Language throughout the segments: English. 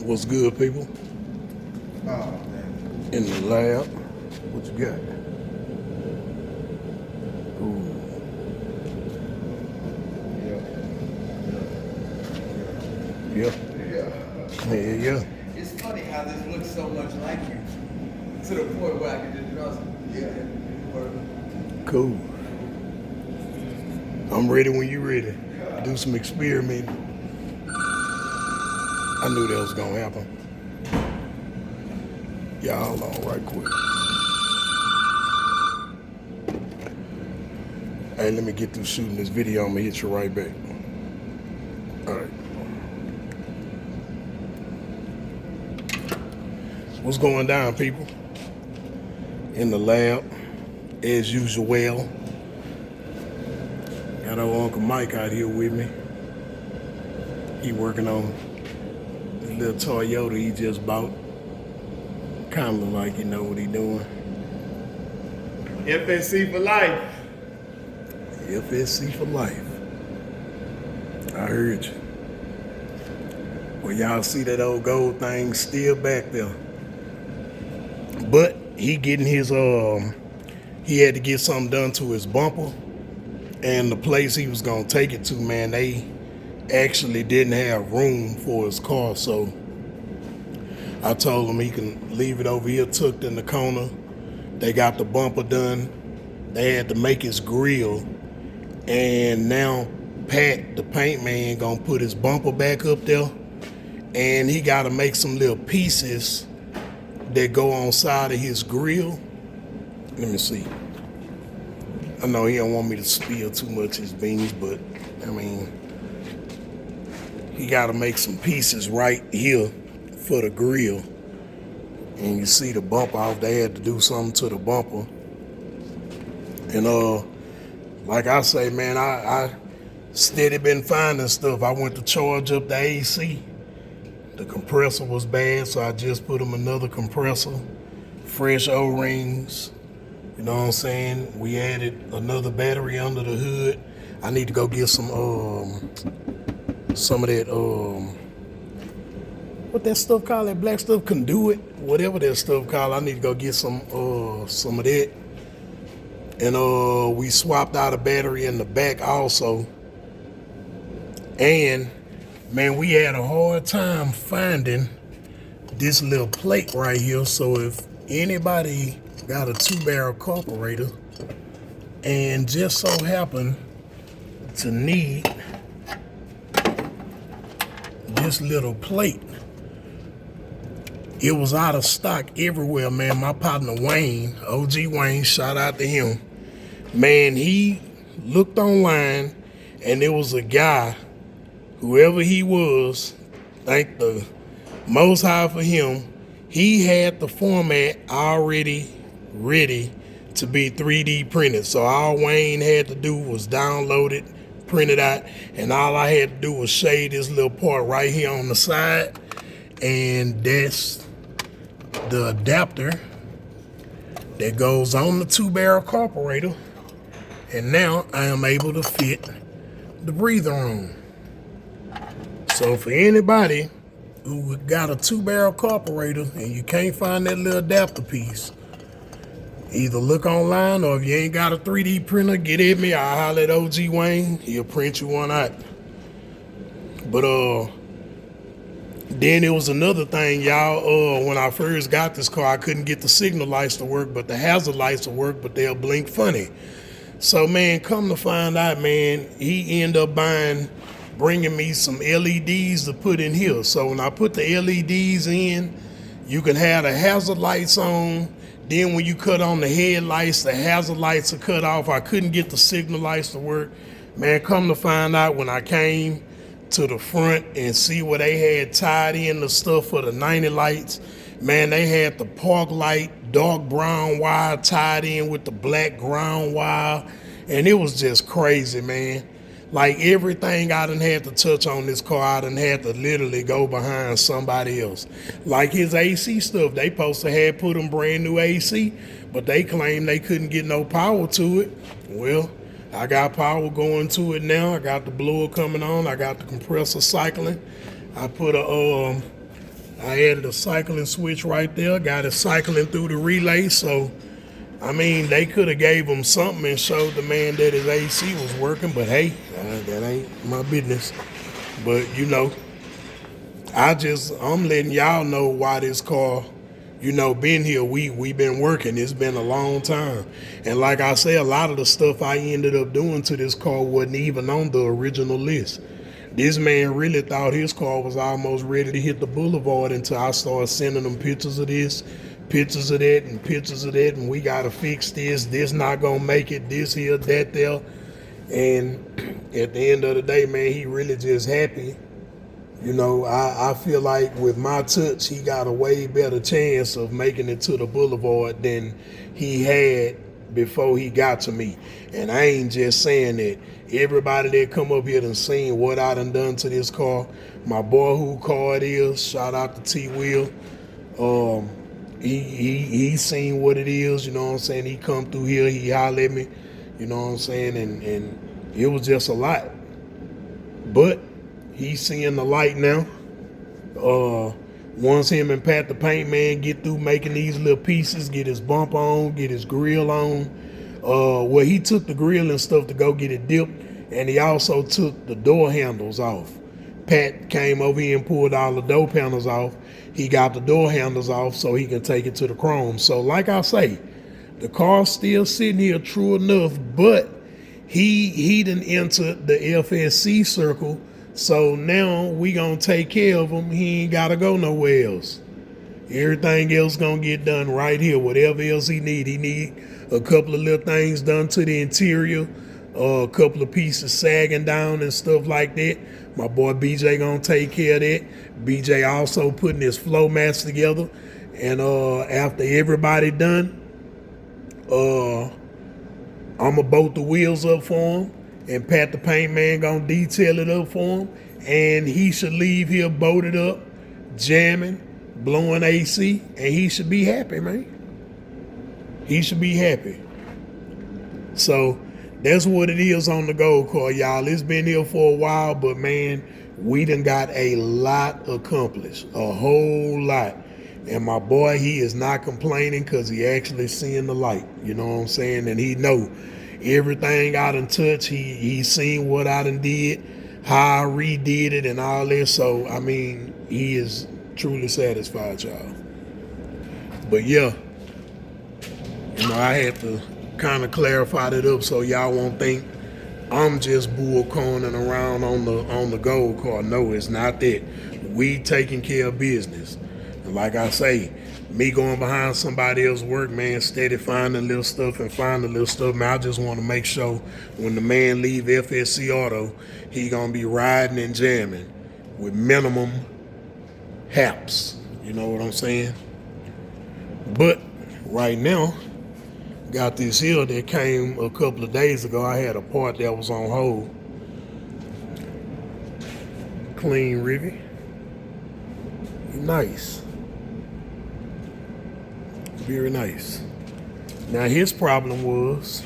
What's good, people? Oh, man. In the lab. What you got? Ooh. Yeah. Yeah. It's funny how this looks so much like you, to the point where I can just trust it. Cool. I'm ready when you ready. Do some experimenting. I knew that was gonna happen. Y'all hold on right quick. Hey, let me get through shooting this video. I'm gonna hit you right back. All right. What's going down, people? In the lab, as usual. Got old Uncle Mike out here with me. He working on the little Toyota he just bought. Kind of look like he know what he doing. FSC for life. FSC for life. I heard you. Well, y'all see that old gold thing still back there. But he getting his, he had to get something done to his bumper. And the place he was gonna take it to, man, they actually didn't have room for his car. So I told him he can leave it over here tucked in the corner. They got the bumper done. They had to make his grill. And now Pat, the paint man, gonna put his bumper back up there. And he gotta make some little pieces that go on side of his grill. Let me see. I know he don't want me to spill too much his beans, but I mean, he gotta make some pieces right here for the grill. And you see the bumper off, they had to do something to the bumper. And like I say, man, I steady been finding stuff. I went to charge up the AC. The compressor was bad, so I just put him another compressor, fresh O-rings, you know what I'm saying? We added another battery under the hood. I need to go get some of that, what that stuff called, that black stuff, conduit, whatever that stuff called. I need to go get some of that. And we swapped out a battery in the back also. And man, we had a hard time finding this little plate right here. So if anybody got a 2-barrel carburetor and just so happen to need this little plate, it was out of stock everywhere, man. My partner Wayne, OG Wayne, shout out to him. Man, he looked online and there was a guy, whoever he was, thank the Most High for him, he had the format already ready to be 3D printed. So all Wayne had to do was download it, print it out, and all I had to do was shade this little part right here on the side, and that's the adapter that goes on the 2-barrel carburetor. And now I am able to fit the breather on. So for anybody who got a 2-barrel carburetor and you can't find that little adapter piece, either look online, or if you ain't got a 3D printer, get at me. I'll holler at OG Wayne. He'll print you one out. But then there was another thing, y'all. When I first got this car, I couldn't get the signal lights to work, but the hazard lights will work, but they'll blink funny. So man, come to find out, man, he ended up bringing me some LEDs to put in here. So when I put the LEDs in, you can have the hazard lights on. Then when you cut on the headlights, the hazard lights are cut off. I couldn't get the signal lights to work. Man, come to find out, when I came to the front and see where they had tied in the stuff for the 90 lights, man, they had the park light, dark brown wire tied in with the black ground wire. And it was just crazy, man. Like everything I done had to touch on this car, I done had to literally go behind somebody else. Like his AC stuff, they supposed to have put him brand new AC, but they claimed they couldn't get no power to it. Well, I got power going to it now. I got the blower coming on. I got the compressor cycling. I I added a cycling switch right there, got it cycling through the relay. So, I mean, they could have gave him something and showed the man that his AC was working, but hey, that ain't my business. But you know, I'm letting y'all know why this car, been here. We been working. It's been a long time. And like I say, a lot of the stuff I ended up doing to this car wasn't even on the original list. This man really thought his car was almost ready to hit the boulevard until I started sending him pictures of this, pictures of that, and pictures of that, and we gotta fix this not gonna make it, this here, that there. And at the end of the day, man, he really just happy. I feel like with my touch, he got a way better chance of making it to the boulevard than he had before he got to me. And I ain't just saying that. Everybody that come up here done seen what I done to this car. My boy who car it is, shout out to T Will. He seen what it is, you know what I'm saying? He come through here, he hollered at me, you know what I'm saying? And it was just a lot. But he's seeing the light now. Once him and Pat the paint man get through making these little pieces, get his bump on, get his grill on. Well, he took the grill and stuff to go get it dipped, and he also took the door handles off. Pat came over here and pulled all the door panels off. He got the door handles off so he can take it to the chrome. So like I say, the car's still sitting here true enough, but he done entered the FSC circle. So now we gonna take care of him. He ain't gotta go nowhere else. Everything else gonna get done right here. Whatever else he need a couple of little things done to the interior, a couple of pieces sagging down and stuff like that. My boy BJ gonna take care of that. BJ also putting his flow mats together. And after everybody done, I'ma bolt the wheels up for him, and Pat the paint man gonna detail it up for him, and he should leave here bolted up, jamming, blowing AC, and he should be happy, man. He should be happy. So that's what it is on the gold car, y'all. It's been here for a while, but man, we done got a lot accomplished, a whole lot. And my boy, he is not complaining because he actually seeing the light, you know what I'm saying? And he know everything I done touched, he seen what I done did, how I redid it and all this. So, I mean, he is truly satisfied, y'all. But yeah, I had to kind of clarify that up so y'all won't think I'm just bullcorning around on the gold car. No, it's not that. We taking care of business. And like I say, me going behind somebody else's work, man, steady finding little stuff, man, I just want to make sure when the man leave FSC Auto, he gonna be riding and jamming with minimum haps. You know what I'm saying? But right now, got this here that came a couple of days ago. I had a part that was on hold. Clean Rivi. Nice. Very nice. Now his problem was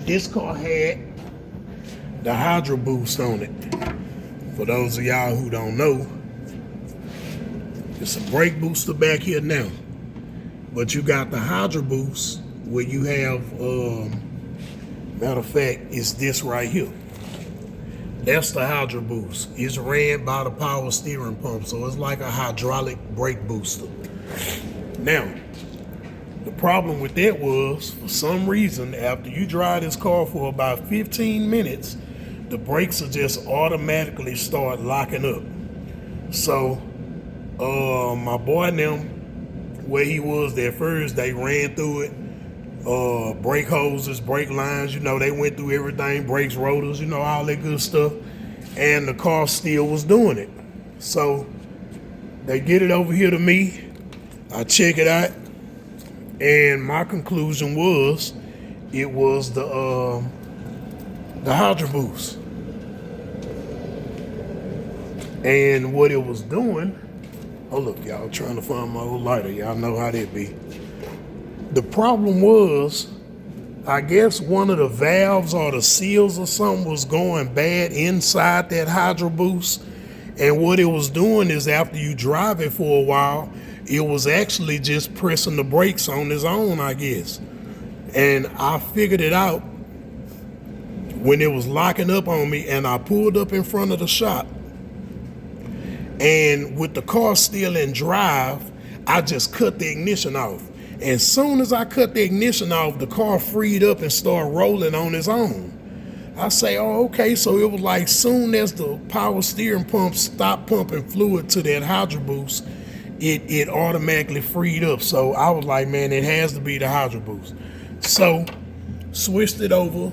this car had the Hydro Boost on it. For those of y'all who don't know, it's a brake booster back here now. But you got the Hydro Boost where you have, matter of fact, it's this right here. That's the Hydro Boost. It's ran by the power steering pump, so it's like a hydraulic brake booster. Now, the problem with that was, for some reason, after you drive this car for about 15 minutes, the brakes will just automatically start locking up. So, my boy and them, where he was there first, they ran through it. Brake hoses, brake lines, they went through everything, brakes, rotors, all that good stuff. And the car still was doing it. So they get it over here to me. I check it out. And my conclusion was it was the Hydro Boost. And what it was doing, oh look, y'all trying to find my old lighter. Y'all know how that be. The problem was, I guess one of the valves or the seals or something was going bad inside that Hydro Boost, And what it was doing is after you drive it for a while, it was actually just pressing the brakes on its own, I guess. And I figured it out when it was locking up on me, and I pulled up in front of the shop. And with the car still in drive, I just cut the ignition off. And soon as I cut the ignition off, the car freed up and started rolling on its own. I say, oh, okay. So it was like soon as the power steering pump stopped pumping fluid to that Hydro Boost, it automatically freed up. So I was like, man, it has to be the Hydro Boost. So switched it over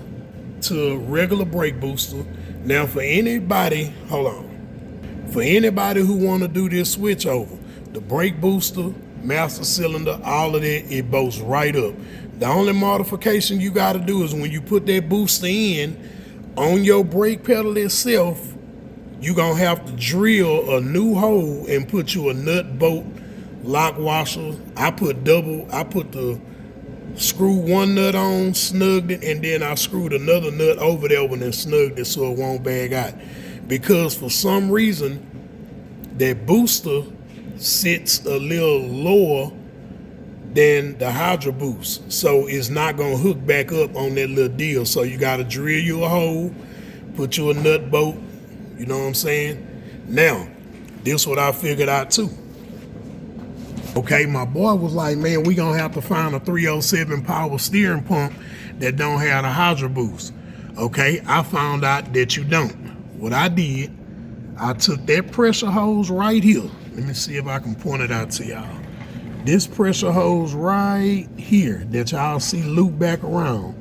to regular brake booster. Now for anybody, for anybody who want to do this switch over, the brake booster, master cylinder, all of that, it bolts right up. The only modification you got to do is when you put that booster in, on your brake pedal itself, you're going to have to drill a new hole and put you a nut, bolt, lock washer. I put the screw one nut on, snugged it, and then I screwed another nut over there and snugged it so it won't bag out. Because for some reason, that booster sits a little lower than the Hydro Boost, so it's not gonna hook back up on that little deal. So you gotta drill you a hole, put you a nut bolt, you know what I'm saying? Now, this what I figured out too. Okay, my boy was like, man, we gonna have to find a 307 power steering pump that don't have the Hydro Boost. Okay, I found out that you don't. What I did, I took that pressure hose right here. Let me see if I can point it out to y'all. This pressure hose right here that y'all see loop back around,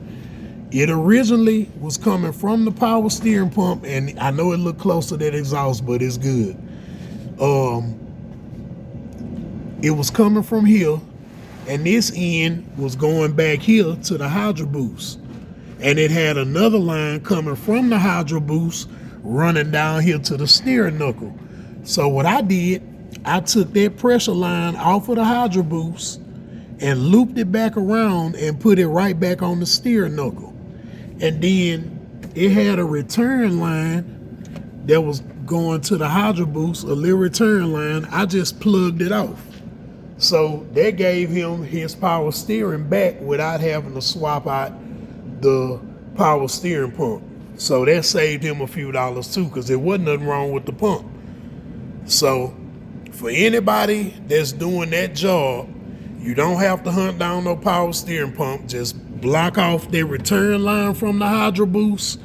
it originally was coming from the power steering pump, and I know it looked close to that exhaust, but it's good. It was coming from here, and this end was going back here to the Hydro Boost. And it had another line coming from the Hydro Boost running down here to the steering knuckle. So what I did, I took that pressure line off of the Hydro Boost and looped it back around and put it right back on the steering knuckle. And then it had a return line that was going to the Hydro Boost, a little return line. I just plugged it off. So that gave him his power steering back without having to swap out the power steering pump. So that saved him a few dollars too, because there wasn't nothing wrong with the pump. So for anybody that's doing that job, you don't have to hunt down no power steering pump. Just block off the return line from the Hydro Boost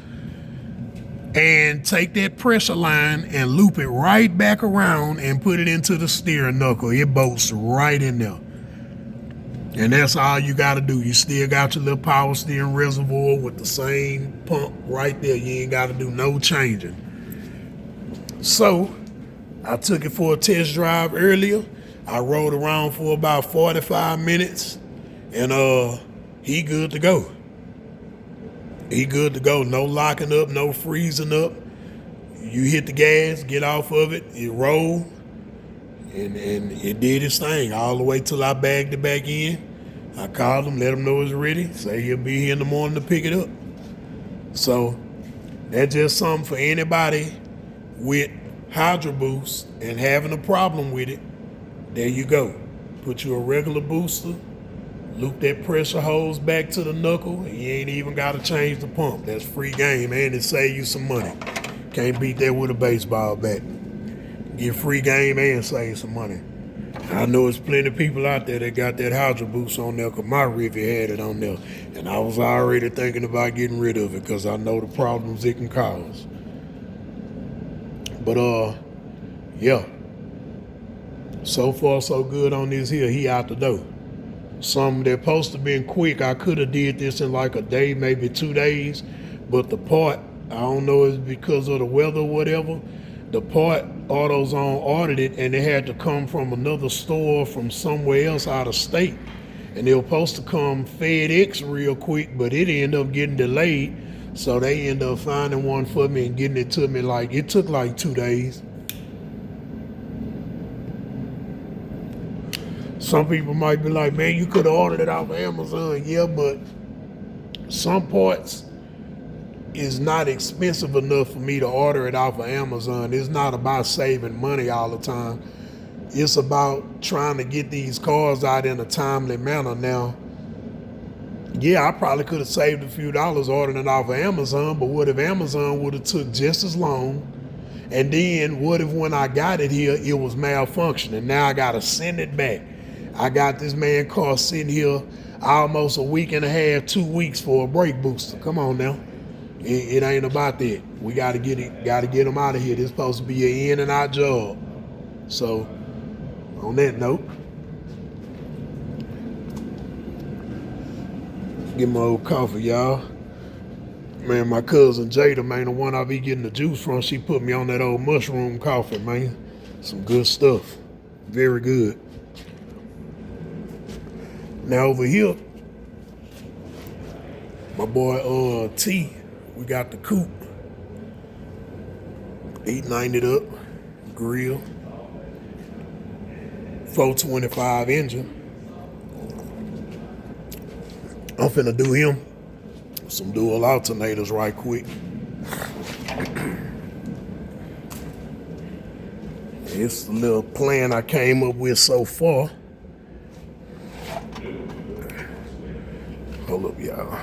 and take that pressure line and loop it right back around and put it into the steering knuckle. It bolts right in there. And that's all you got to do. You still got your little power steering reservoir with the same pump right there. You ain't got to do no changing. So I took it for a test drive earlier. I rode around for about 45 minutes, and he good to go. He good to go. No locking up, no freezing up. You hit the gas, get off of it, it rolled, and it did its thing all the way till I bagged it back in. I called him, let him know it's ready, say he'll be here in the morning to pick it up. So that's just something for anybody with Hydro Boost and having a problem with it. There you go. Put you a regular booster, loop that pressure hose back to the knuckle, and you ain't even got to change the pump. That's free game, and it save you some money. Can't beat that with a baseball bat. Get free game and save some money. I know there's plenty of people out there that got that Hydro Boost on there, because my Rivian had it on there, and I was already thinking about getting rid of it because I know the problems it can cause. But yeah, so far so good on this here. He out the door. Some that supposed to been quick. I could have did this in like a day, maybe 2 days, but the part, I don't know if it's because of the weather or whatever, the part AutoZone ordered it, and it had to come from another store from somewhere else out of state, and they were supposed to come FedEx real quick, but it ended up getting delayed. So they ended up finding one for me and getting it to me. Like, it took like 2 days. Some people might be like, man, you could have ordered it off of Amazon. Yeah, but some parts is not expensive enough for me to order it off of Amazon. It's not about saving money all the time. It's about trying to get these cars out in a timely manner. Now, yeah, I probably could have saved a few dollars ordering it off of Amazon, but what if Amazon would have took just as long? And then what if when I got it here, it was malfunctioning? Now I got to send it back. I got this man car sitting here almost a week and a half, 2 weeks for a brake booster. Come on now. It ain't about that. We got to get them out of here. This is supposed to be an in and out job. So, on that note, get my old coffee, y'all. Man, my cousin Jada, man, the one I be getting the juice from, she put me on that old mushroom coffee, man. Some good stuff. Very good. Now over here, my boy T, we got the coupe. 890 up, grill, 425 engine. I'm finna do him some dual alternators right quick. It's a little plan I came up with so far. Hold up, y'all.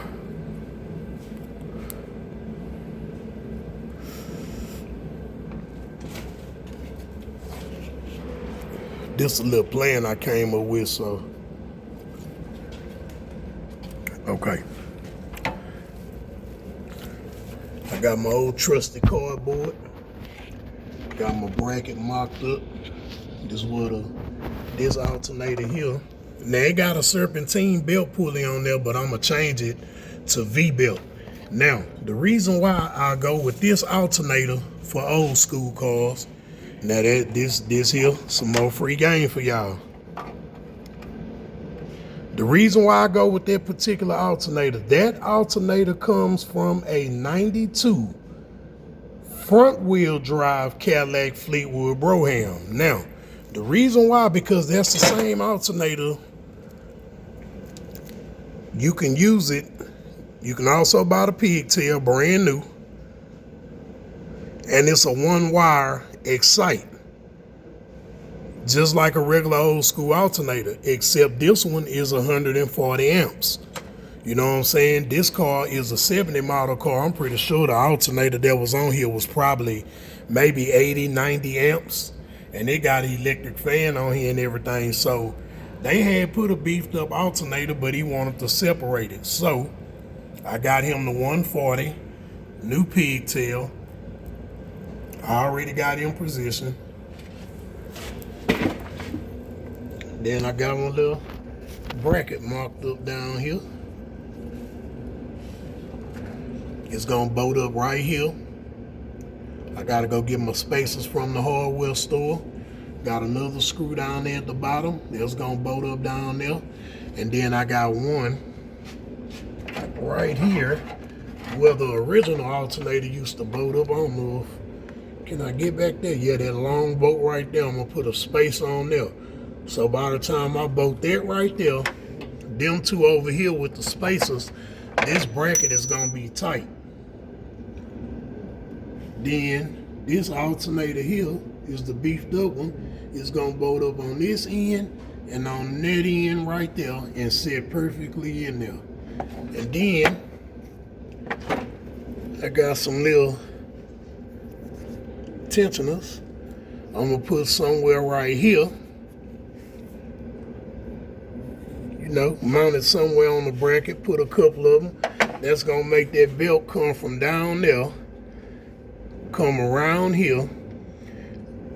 This is a little plan I came up with, so. Okay. I got my old trusty cardboard. Got my bracket mocked up. This alternator here. Now it got a serpentine belt pulley on there, but I'm gonna change it to V-belt. Now, the reason why I go with this alternator for old school cars, now that this here, some more free game for y'all. The reason why I go with that particular alternator, that alternator comes from a 92 front wheel drive Cadillac Fleetwood Brougham. Now, the reason why, because that's the same alternator. You can use it. You can also buy the pigtail brand new. And it's a one wire Excite. Just like a regular old school alternator, except this one is 140 amps. You know what I'm saying? This car is a 70 model car. I'm pretty sure the alternator that was on here was probably maybe 80, 90 amps. And it got an electric fan on here and everything. So they had put a beefed up alternator, but he wanted to separate it. So I got him the 140, new pigtail. I already got him positioned. Then I got my little bracket marked up down here. It's gonna bolt up right here. I gotta go get my spacers from the hardware store. Got another screw down there at the bottom. It's gonna bolt up down there. And then I got one right here where the original alternator used to bolt up. I don't know if, can I get back there? Yeah, that long bolt right there. I'm gonna put a space on there. So by the time I bolt that right there, them two over here with the spacers, this bracket is gonna be tight. Then this alternator here is the beefed up one. It's gonna bolt up on this end and on that end right there and sit perfectly in there. And then I got some little tensioners I'm gonna put somewhere right here. You know, mount it somewhere on the bracket, put a couple of them. That's gonna make that belt come from down there, come around here,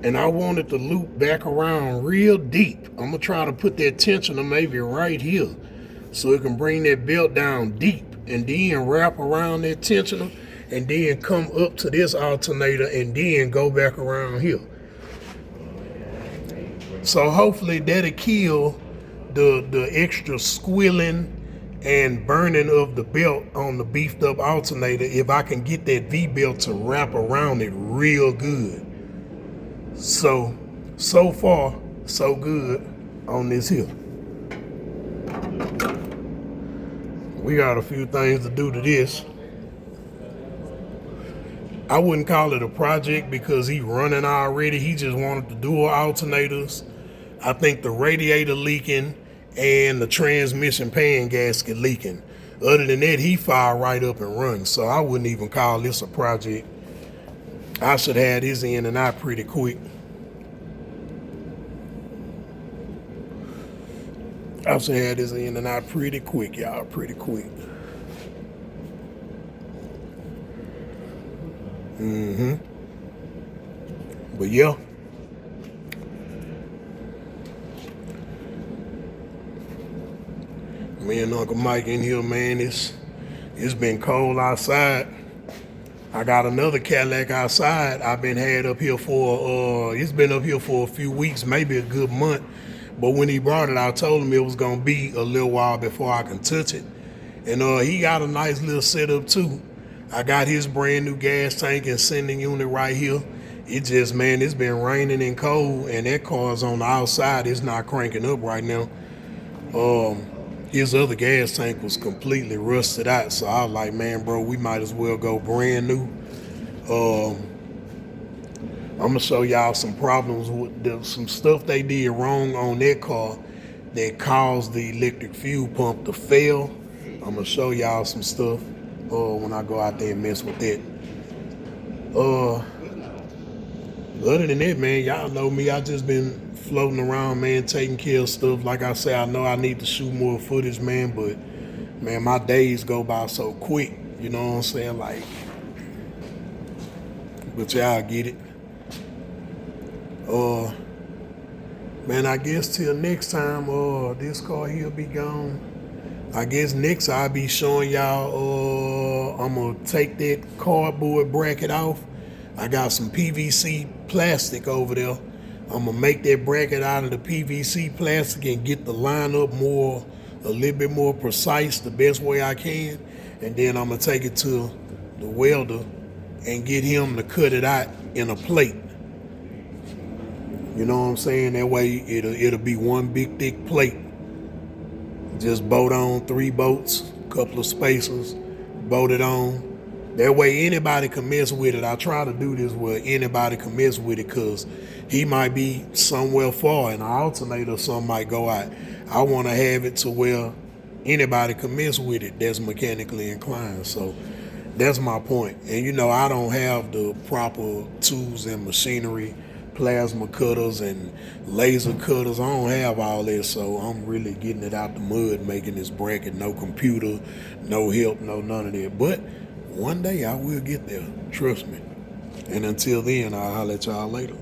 and I want it to loop back around real deep. I'm gonna try to put that tensioner maybe right here so it can bring that belt down deep and then wrap around that tensioner and then come up to this alternator and then go back around here. So hopefully that'll kill the extra squealing and burning of the belt on the beefed up alternator if I can get that V-belt to wrap around it real good. So far, so good on this here. We got a few things to do to this. I wouldn't call it a project because he running already. He just wanted the dual alternators. I think the radiator leaking and the transmission pan gasket leaking. Other than that, he fired right up and run. So I wouldn't even call this a project. I should have this in and out pretty quick. I should have this in and out pretty quick, y'all. Pretty quick. But yeah. Me and Uncle Mike in here, man. It's been cold outside. I got another Cadillac outside. I've been had up here for it's been up here for a few weeks, maybe a good month. But when he brought it, I told him it was gonna be a little while before I can touch it. And he got a nice little setup too. I got his brand new gas tank and sending unit right here. It just, man, it's been raining and cold, and that car's on the outside. It's not cranking up right now. His other gas tank was completely rusted out, so I was like, man, bro, we might as well go brand new. I'm gonna show y'all some problems with some stuff they did wrong on that car that caused the electric fuel pump to fail. I'm gonna show y'all some stuff when I go out there and mess with that. Other than that, man, y'all know me. I just been floating around, man, taking care of stuff. Like I say, I know I need to shoot more footage, man, but man, my days go by so quick. You know what I'm saying? Like, but y'all get it. Man, I guess till next time, this car here'll be gone. I guess next I'll be showing y'all, I'm gonna take that cardboard bracket off. I got some PVC plastic over there. I'm gonna make that bracket out of the PVC plastic and get the line up a little bit more precise, the best way I can. And then I'm gonna take it to the welder and get him to cut it out in a plate. You know what I'm saying? That way it'll be one big thick plate. Just bolt on 3 bolts, couple of spacers, bolt it on. That way anybody can mess with it. I try to do this where anybody can mess with it because he might be somewhere far and an alternator or something might go out. I want to have it to where anybody can mess with it that's mechanically inclined. So that's my point. And you know, I don't have the proper tools and machinery, plasma cutters and laser cutters. I don't have all that, so I'm really getting it out the mud, making this bracket. No computer, no help, no none of that. But one day I will get there, trust me. And until then, I'll holler at y'all later.